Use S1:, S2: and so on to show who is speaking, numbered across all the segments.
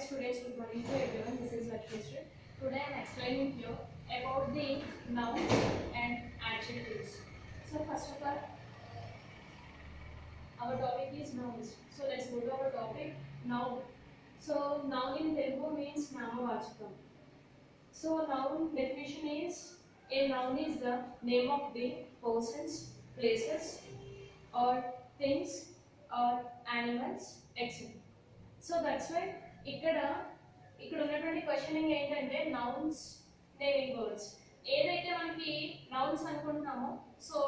S1: students, good morning to everyone. This is Lakshmi. Today I am explaining you about the nouns and adjectives. So first of all, our topic is nouns. So let's go to our topic, noun. So noun in Telugu means namavachakam. So noun definition is, a noun is the name of the persons, places, or things, or animals, etc. So that's why ఇక్కడ ఉన్నటువంటి questioning ఏంటంటే nouns naming words ఏదైతే మనకి nouns అనుకుంటున్నామో so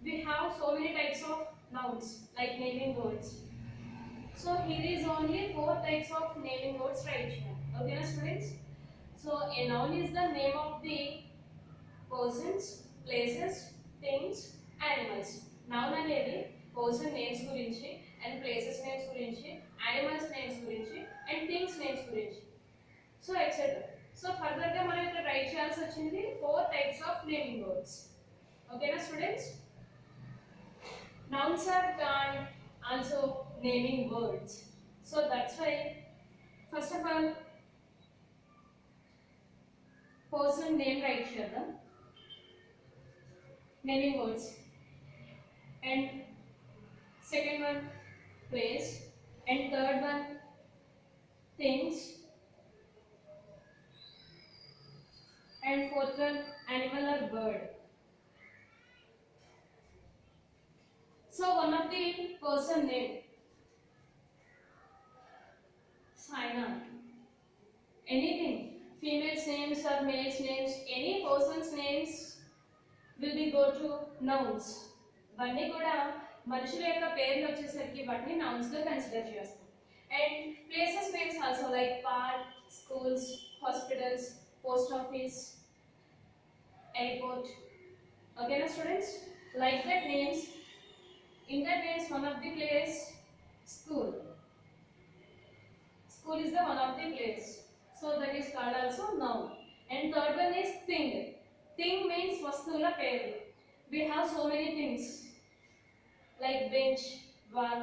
S1: we have so many types of nouns like naming words. So here is only 4 types of naming words right here. Okay na students? So a noun is the name of the persons, places, things, animals. Noun అనేది person names గురించి and places names గురించి, animals names గురించి and things names గురించి. So etc. So further గా మనం ఇక్కడ right చేయాల్సి వచ్చింది 4 types of naming words. Okay na students? Nouns are called also naming words. So that's why first of all person name write chedam naming words, and second one place, and third one things, and fourth one animal or bird. So one of the person name Saina, anything, females names or males names, any person's names will be go to nouns. ఇవన్నీ కూడా మనుషుల యొక్క పేర్లు వచ్చేసరికి వాటిని nouns గా consider చేస్తాం. And places names also like park, schools, hospitals, post office, airport. ఓకేనా students? Like that names, in that names one of the place school. School is the one of the place, so that is called also noun. And third one is thing. Thing means vastula peru. We have so many things like bench, wall,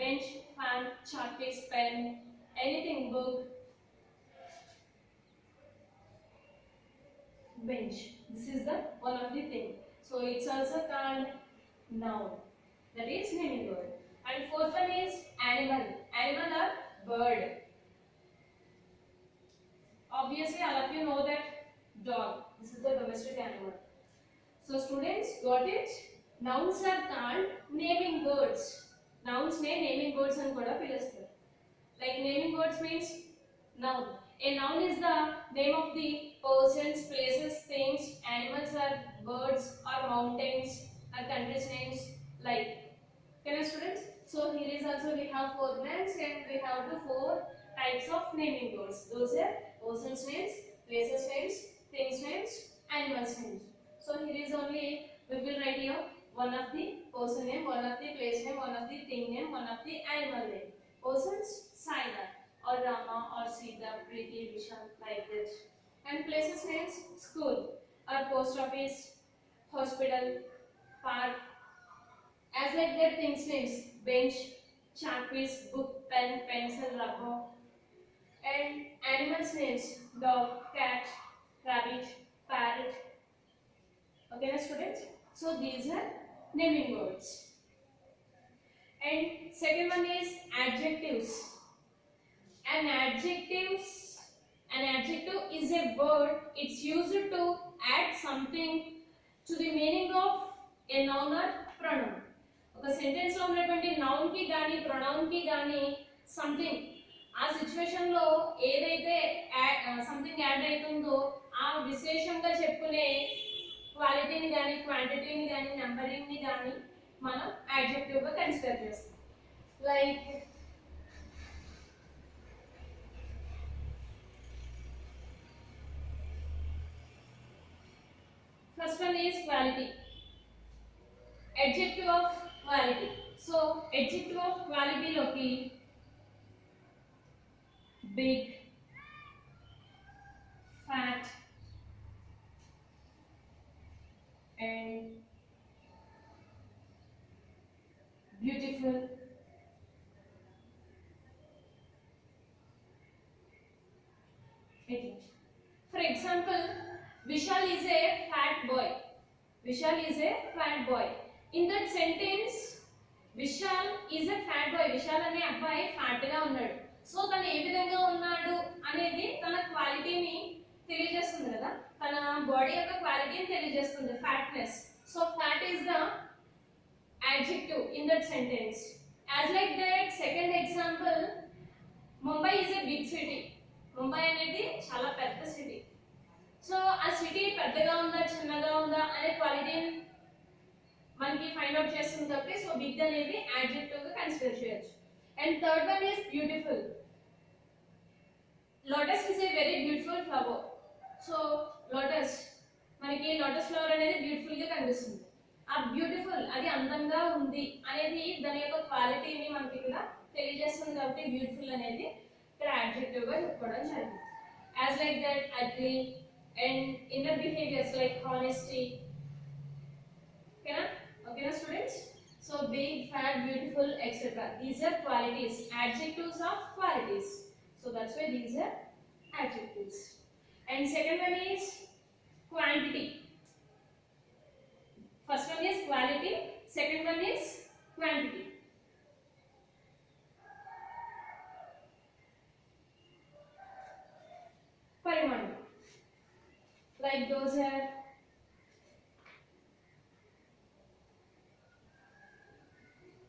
S1: bench, fan, chalk piece, pen, anything, book, bench. This is the one of the thing, so it's also called noun, that is naming word. And fourth one is animal. Animal or bird. Obviously all of you know that dog, this is the domestic animal. So students, got it? Nouns are called naming words. Nouns ne naming words అని కూడా పిలుస్తారు. Like naming words means noun. A noun is the name of the persons, places, things, animals or birds or mountains or countries names like. Okay students? So here is also we have 4 names and we have the 4 types of naming words. Those are persons names, places names, things names, animals names. So here is only we will write here one of the person name, one of the place name, one of the thing name, one of the animal name. Persons Saina or Rama or Sita, Preeti, Vishal, like this. And places names school or post office, hospital, park. As like their things names bench, chalk piece, book, pen, pencil, rubber. And animals names dog, cat, rabbit, parrot. Okay na students? So these are naming words. And second one is adjectives. An adjective is a word. It's used to add something to the meaning of a noun or pronoun. ఒక sentence లో ఉన్నటువంటి noun కి గాని pronoun కి గాని something ఆ situation లో ఏదైతే సంథింగ్ యాడ్ అవుతుందో ఆ విశేషంగా చెప్పుకునే క్వాలిటీని గాని క్వాంటిటీని గాని నంబరింగ్ ని గాని మనం యాడ్జెక్టివ్ గా కన్సిడర్ చేస్తాం. Like first one is quality. Adjective of quality. So adjective of quality loki big, fat, and beautiful, For example, Vishal is a fat boy. Vishal is a fat boy. In that sentence, Vishal is a fat boy. Vishal అనే అబ్బాయి fat గా ఉన్నాడు. So తను ఏ విధంగా ఉన్నాడు అనేది తన క్వాలిటీని తెలియజేస్తుంది కదా, తన బాడీ యొక్క క్వాలిటీని తెలియజేస్తుంది, fatness. So fat is the adjective in that sentence. As like that, second example, Mumbai is a big city. Mumbai అనేది చాలా పెద్ద సిటీ. సో ఆ సిటీ పెద్దగా ఉందా చిన్నగా ఉందా అనే క్వాలిటీని మనకి ఫైండ్ అవుట్ చేస్తుంది కాబట్టి సో బిగ్ అనేది యాడ్జెక్టివ్ గా కన్సిడర్ చేయొచ్చు. And third one is beautiful. Lotus is a very beautiful flower. So lotus, మనకి లోటస్ ఫ్లవర్ అనేది బ్యూటిఫుల్ గా కనిపిస్తుంది. ఆ బ్యూటిఫుల్ అది అందంగా ఉంది అనేది దాని యొక్క క్వాలిటీని మనకి ఇక్కడ తెలియజేస్తుంది కాబట్టి బ్యూటిఫుల్ అనేది ఇక్కడ యాడ్జెక్టివ్ గా చెప్పుకోవడం జరిగింది. As like that ugly and inner behaviors like honesty. Okay na students? So big, fat, beautiful, etc. These are qualities, adjectives of qualities. So that's why these are adjectives. And second one is quantity. First one is quality, second one is quantity. Parimanam. Like those are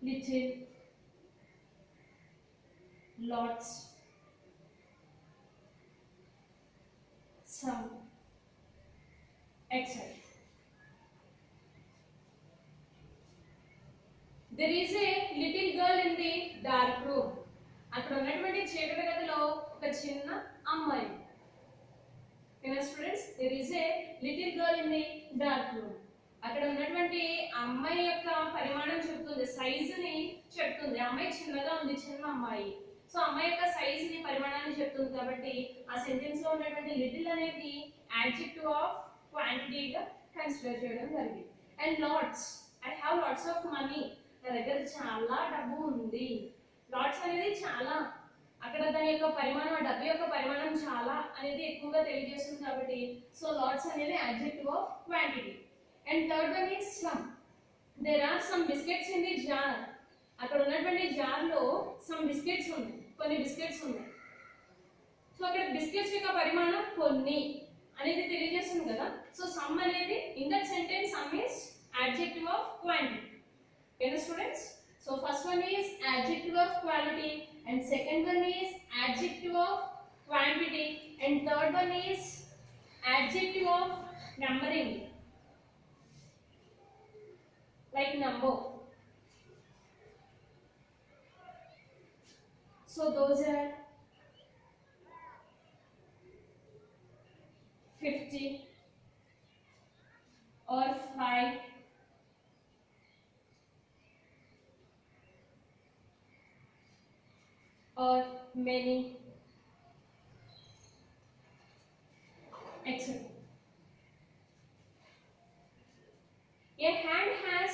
S1: little, lots, some, etc. There is a little girl in the dark room. అక్కడ ఉన్నటువంటి చీకటి గదిలో ఒక చిన్న అమ్మాయి. Students, there is a little girl in the dark room. అక్కడ ఉన్నటువంటి అమ్మాయి యొక్క పరిమాణం చెప్తుంది, సైజ్ ని చెప్తుంది. అమ్మాయి చిన్నగా ఉంది, చిన్న అమ్మాయి. సో అమ్మాయి యొక్క సైజ్ ని పరిమాణాన్ని చెప్తుంది కాబట్టి ఆ సెంటెన్స్ లో ఉన్నటువంటి లిటిల్ అనేది యాడ్జెక్టివ్ ఆఫ్ క్వాంటిటీ గా కన్సిడర్ చేయడం జరిగింది. And lots, I have lots of money. నా దగ్గర చాలా డబ్బు ఉంది. లాట్స్ అనేది చాలా, అక్కడ దాని యొక్క పరిమాణం, ఆ డబ్బు యొక్క పరిమాణం చాలా అనేది ఎక్కువగా తెలియజేస్తుంది కాబట్టి సో లాట్స్ అనేది adjective of quantity. And third one is some. There are some biscuits in the jar. అక్కడ ఉన్నటువంటి జార్ లో సమ్ బిస్కెట్స్ ఉన్నాయి, కొన్ని బిస్కెట్స్ ఉన్నాయి. సో అక్కడ బిస్కెట్స్ యొక్క పరిమాణం కొన్ని అనేది తెలియజేస్తుంది కదా. సో సమ్ అనేది in that sentence some is adjective of quantity. ఓకేనా students? So first one is adjective of quality, and second one is adjective of quantity, and third one is adjective of numbering like number. So those are 50 or 5 or many, etc. A hand has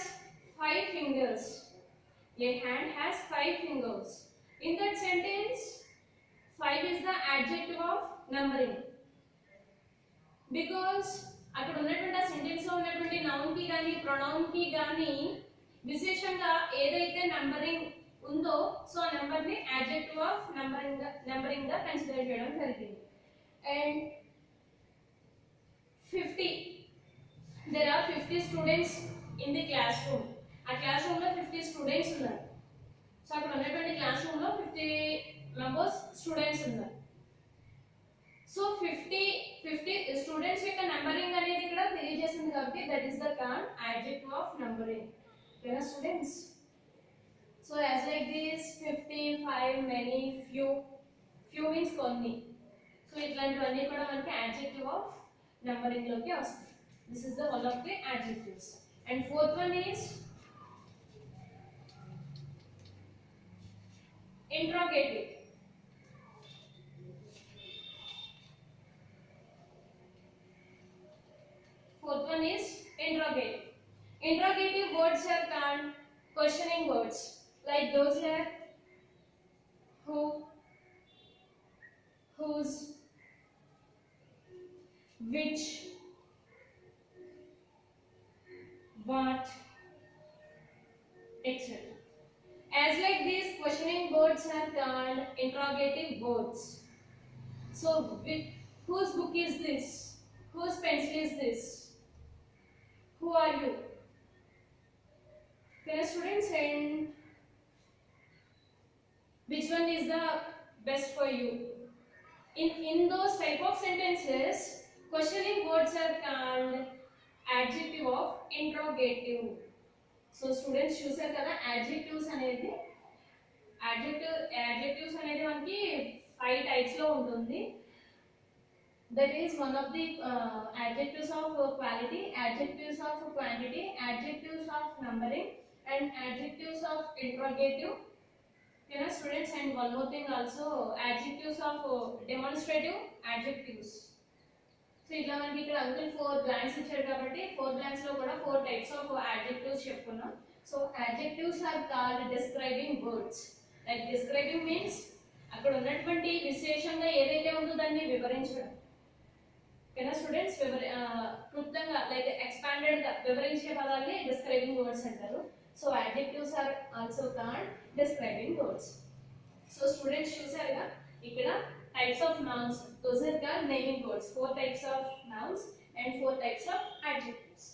S1: 5 fingers. A hand has 5 fingers. In that sentence, 5 is the adjective of numbering. Because అక్కడ ఉన్నటువంటి ఆ sentence లో ఉన్నటువంటి noun కి గాని pronoun కి గాని విశేషంగా ఏదైతే నంబరింగ్ ఉందో సో ఆ నెంబర్ ని యాడ్జెక్టివ్ ఆఫ్ నంబరింగ్ గా కన్సిడర్ చేయడం జరిగింది. And 50, there are 50 students in the classroom. ఆ క్లాస్ రూమ్ లో 50 స్టూడెంట్స్ ఉన్నారు. సో అక్కడ ఉన్నటువంటి క్లాస్ రూమ్ లో 50 మెంబర్స్ స్టూడెంట్స్ ఉన్నారు. సో 50 స్టూడెంట్స్ యొక్క నంబరింగ్ అనేది ఇక్కడ తెలియజేస్తుంది కాబట్టి that is the term adjective of numbering. ఓకేనా students? So as like this 50, 5, many, few means కొన్ని. సో ఇట్లాంటివన్నీ కూడా మనకి adjective of numbering లోకి వస్తాయి. This is the one of the adjectives. And fourth one is interrogative. Fourth one is interrogative. Interrogative words are called questioning words. Like those are who, whose, which, what, etc. As like these questioning words are called interrogative words. So, whose book is this? Whose pencil is this? Who are you? Can students, and which one is the best for you? In those type of sentences, questioning words are called adjective of interrogative. So students చూసారు కదా adjectives అనేది మనకి 5 types లో ఉంటుంది. That is one of the adjectives of quality, adjectives of quantity, adjectives of numbering, and adjectives of interrogative. You know students, and one more thing also, adjectives of demonstrative adjectives. So ఇట్లా మనకి ఇక్కడ uncle 4 blanks ఇచ్చారు కాబట్టి 4 blanks లో కూడా 4 types of adjectives చెప్పుకున్నాం. So adjectives are called describing words. Like describing means అక్కడ ఉన్నటువంటి విశేషంగా ఏదైతే ఉందో దాన్ని వివరించడం. ఓకేనా స్టూడెంట్స్, క్లుప్తంగా లైక్ ఎక్స్పాండెడ్ గా వివరించే పదాలని డిస్క్రైబింగ్ వర్డ్స్ అంటారు. So adjectives are also called describing words. So students చూసారుగా ఇక్కడ types of nouns, those are called naming words. 4 types of nouns and 4 types of adjectives.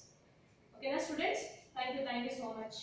S1: Okay na students, thank you so much.